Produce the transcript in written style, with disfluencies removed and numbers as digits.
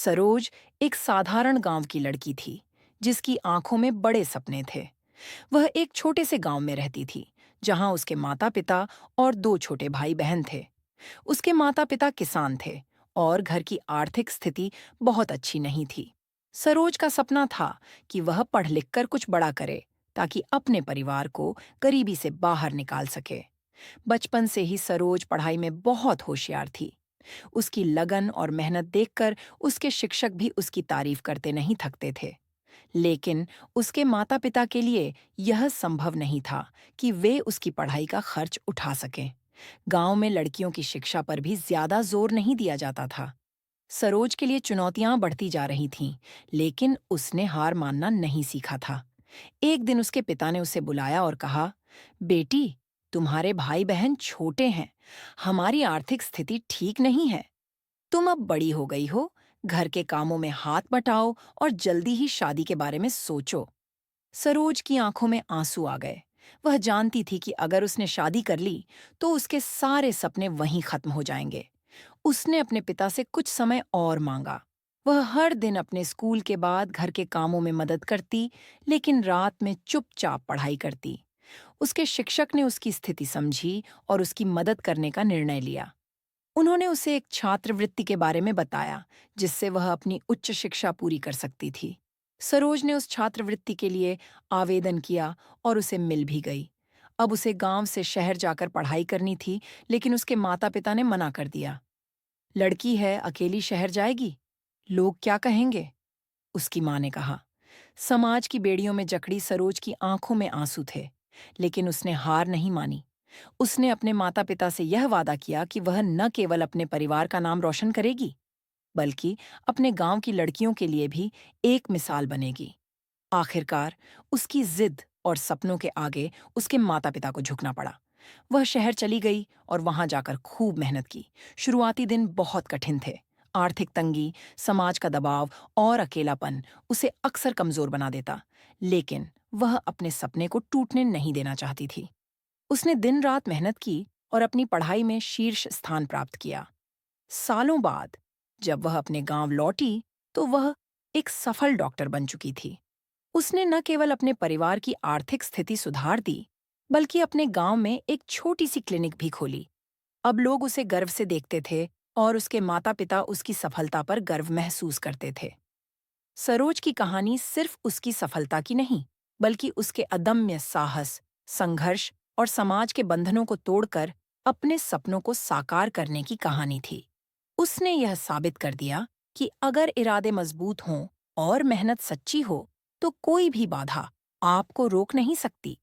सरोज एक साधारण गांव की लड़की थी, जिसकी आंखों में बड़े सपने थे। वह एक छोटे से गांव में रहती थी, जहां उसके माता-पिता और दो छोटे भाई-बहन थे। उसके माता-पिता किसान थे और घर की आर्थिक स्थिति बहुत अच्छी नहीं थी। सरोज का सपना था कि वह पढ़ लिख कर कुछ बड़ा करे, ताकि अपने परिवार को गरीबी से बाहर निकाल सके। बचपन से ही सरोज पढ़ाई में बहुत होशियार थी। उसकी लगन और मेहनत देखकर उसके शिक्षक भी उसकी तारीफ करते नहीं थकते थे। लेकिन उसके माता-पिता के लिए यह संभव नहीं था कि वे उसकी पढ़ाई का खर्च उठा सकें। गांव में लड़कियों की शिक्षा पर भी ज्यादा जोर नहीं दिया जाता था। सरोज के लिए चुनौतियां बढ़ती जा रही थीं, लेकिन उसने हार मानना नहीं सीखा था। एक दिन उसके पिता ने उसे बुलाया और कहा, बेटी, तुम्हारे भाई बहन छोटे हैं। हमारी आर्थिक स्थिति ठीक नहीं है। तुम अब बड़ी हो गई हो, घर के कामों में हाथ बटाओ और जल्दी ही शादी के बारे में सोचो। सरोज की आंखों में आंसू आ गए। वह जानती थी कि अगर उसने शादी कर ली, तो उसके सारे सपने वहीं खत्म हो जाएंगे। उसने अपने पिता से कुछ समय और मांगा। वह हर दिन अपने स्कूल के बाद घर के कामों में मदद करती, लेकिन रात में चुपचाप पढ़ाई करती। उसके शिक्षक ने उसकी स्थिति समझी और उसकी मदद करने का निर्णय लिया। उन्होंने उसे एक छात्रवृत्ति के बारे में बताया, जिससे वह अपनी उच्च शिक्षा पूरी कर सकती थी। सरोज ने उस छात्रवृत्ति के लिए आवेदन किया और उसे मिल भी गई। अब उसे गांव से शहर जाकर पढ़ाई करनी थी, लेकिन उसके माता-पिता ने मना कर दिया। लड़की है, अकेली शहर जाएगी? लोग क्या कहेंगे? उसकी माँ ने कहा। समाज की बेड़ियों में जकड़ी सरोज की आंखों में आंसू थे, लेकिन उसने हार नहीं मानी। उसने अपने माता-पिता से यह वादा किया कि वह न केवल अपने परिवार का नाम रोशन करेगी, बल्कि अपने गांव की लड़कियों के लिए भी एक मिसाल बनेगी। आखिरकार, उसकी जिद और सपनों के आगे उसके माता-पिता को झुकना पड़ा। वह शहर चली गई और वहां जाकर खूब मेहनत की। शुरुआती दिन बहुत कठिन थे। आर्थिक तंगी, समाज का दबाव और अकेलापन उसे अक्सर कमजोर बना देता, लेकिन वह अपने सपने को टूटने नहीं देना चाहती थी। उसने दिन रात मेहनत की और अपनी पढ़ाई में शीर्ष स्थान प्राप्त किया। सालों बाद जब वह अपने गांव लौटी, तो वह एक सफल डॉक्टर बन चुकी थी। उसने न केवल अपने परिवार की आर्थिक स्थिति सुधार दी, बल्कि अपने गांव में एक छोटी सी क्लिनिक भी खोली। अब लोग उसे गर्व से देखते थे और उसके माता-पिता उसकी सफलता पर गर्व महसूस करते थे। सरोज की कहानी सिर्फ उसकी सफलता की नहीं, बल्कि उसके अदम्य साहस, संघर्ष और समाज के बंधनों को तोड़कर अपने सपनों को साकार करने की कहानी थी। उसने यह साबित कर दिया कि अगर इरादे मजबूत हों और मेहनत सच्ची हो, तो कोई भी बाधा आपको रोक नहीं सकती।